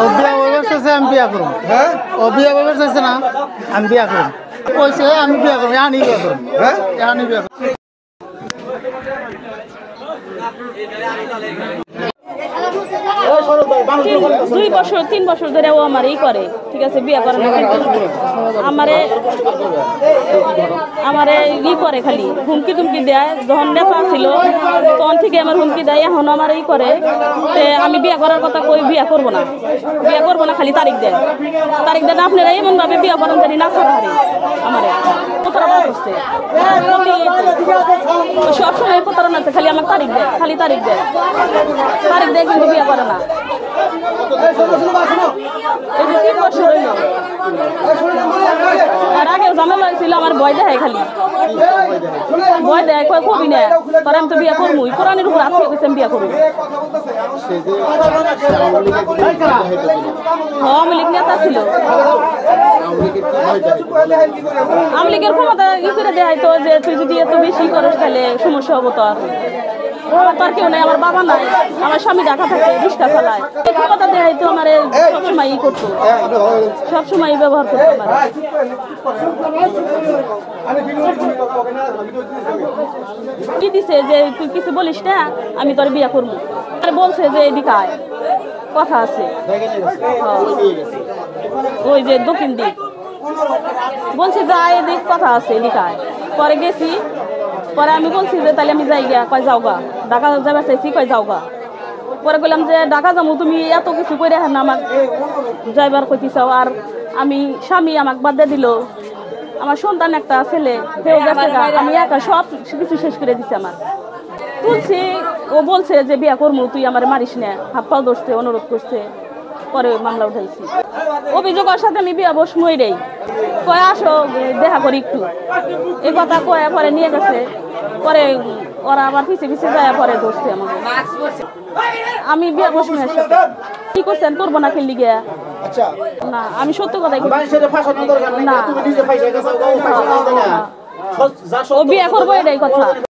ও বিয়া বলবে চাইছে আমি বিয়া করব। হ্যাঁ ও বিয়া বলবে চাইছে না আমি বিয়া করব। কইছে আমি বিয়া করব, আনি বিয়া করব। হ্যাঁ আনি বিয়া করব। দুই বছর 3 বছর ধরে ও আমার এই করে, ঠিক আছে, বিয়ে করে না, কিন্তু আমারে ই করে, খালি হুমকি টুমকি দেয়। যখন নেতা ছিল তখন থেকে আমার হুমকি দেয়, এখন আমার এই করে যে আমি বিয়ে করার কথা কই, বিয়ে করবো না, খালি তারিখ দেয় আপনারা এমন ভাবে বিয়ে করেন জানি না ছাড়া হারে আমারে প্রতারণা করছে, সবসময় প্রতারণা আছে, খালি আমার তারিখ দেয়, কিন্তু বিয়ে করে না। এই যে 3 বছর হইল, আর আগেও ঝামেলা হয়েছিল, আমার ভয় দেয়, খালি ভয় দেয়, কবি না পরে আমি তো বিয়ে করবো, কোরআনের উপর আজকে গেছে আমি বিয়ে করবো। আওয়ামী লীগ নেতা ছিল, আওয়ামী লীগের ক্ষমতা ই করে দেয় তো, যে তুই যদি এত বেশি করিস তাহলে সমস্যা হবো। তো আর কেউ নাই, আমার বাবা নাই, আমার স্বামী ঢাকা থাকে, রিক্সা চালায়, ক্ষমতা দেয় তো আমার সবসময় ই করতো, সবসময় ব্যবহার করতো আমার। কি দিছে যে তুই কিছু বলিস না, আমি তোর বিয়ে করবো, আর বলছে যে এদিকে আয়, কথা আছে, ওই যে দক্ষিণ দিক বলছে যে আয় এদিক, কথা আছে, এদিকে আয়। পরে গেছি, পরে আমি বলছি যে তাহলে আমি যাই গা, কয় যাও গা, ঢাকা যাবার চাইছি, কয় যাও গা। পরে বললাম যে ঢাকা যাবো, তুমি এত কিছু করে হ্যাঁ না আমার ড্রাইভার কইতে চাও, আর আমি স্বামী আমাকে বাদ দিয়ে দিল, আমার সন্তান একটা ছেলে কেউ গেছে, আমি একা সব কিছু শেষ করে দিছি আমার। তুলছি, ও বলছে যে বিয়া করবো, তুই আমার মারিস না, হাত পাও ধরছে, অনুরোধ করছে, পরে মামলা উঠাইছি। অভিযোগের সাথে আমি বিয়া বসমই রে, কয় আসো দেখা করি একটু, এই কথা কয়ে পরে নিয়ে গেছে। পরে ওরা আবার পিছিয়ে যায়, পরে ধরছে আমাকে। আমি বিয়া বসমই কি করছেন, করবো না খেললি গিয়া না, আমি সত্য কথাই না, ও বিয়া করবো এটাই কথা।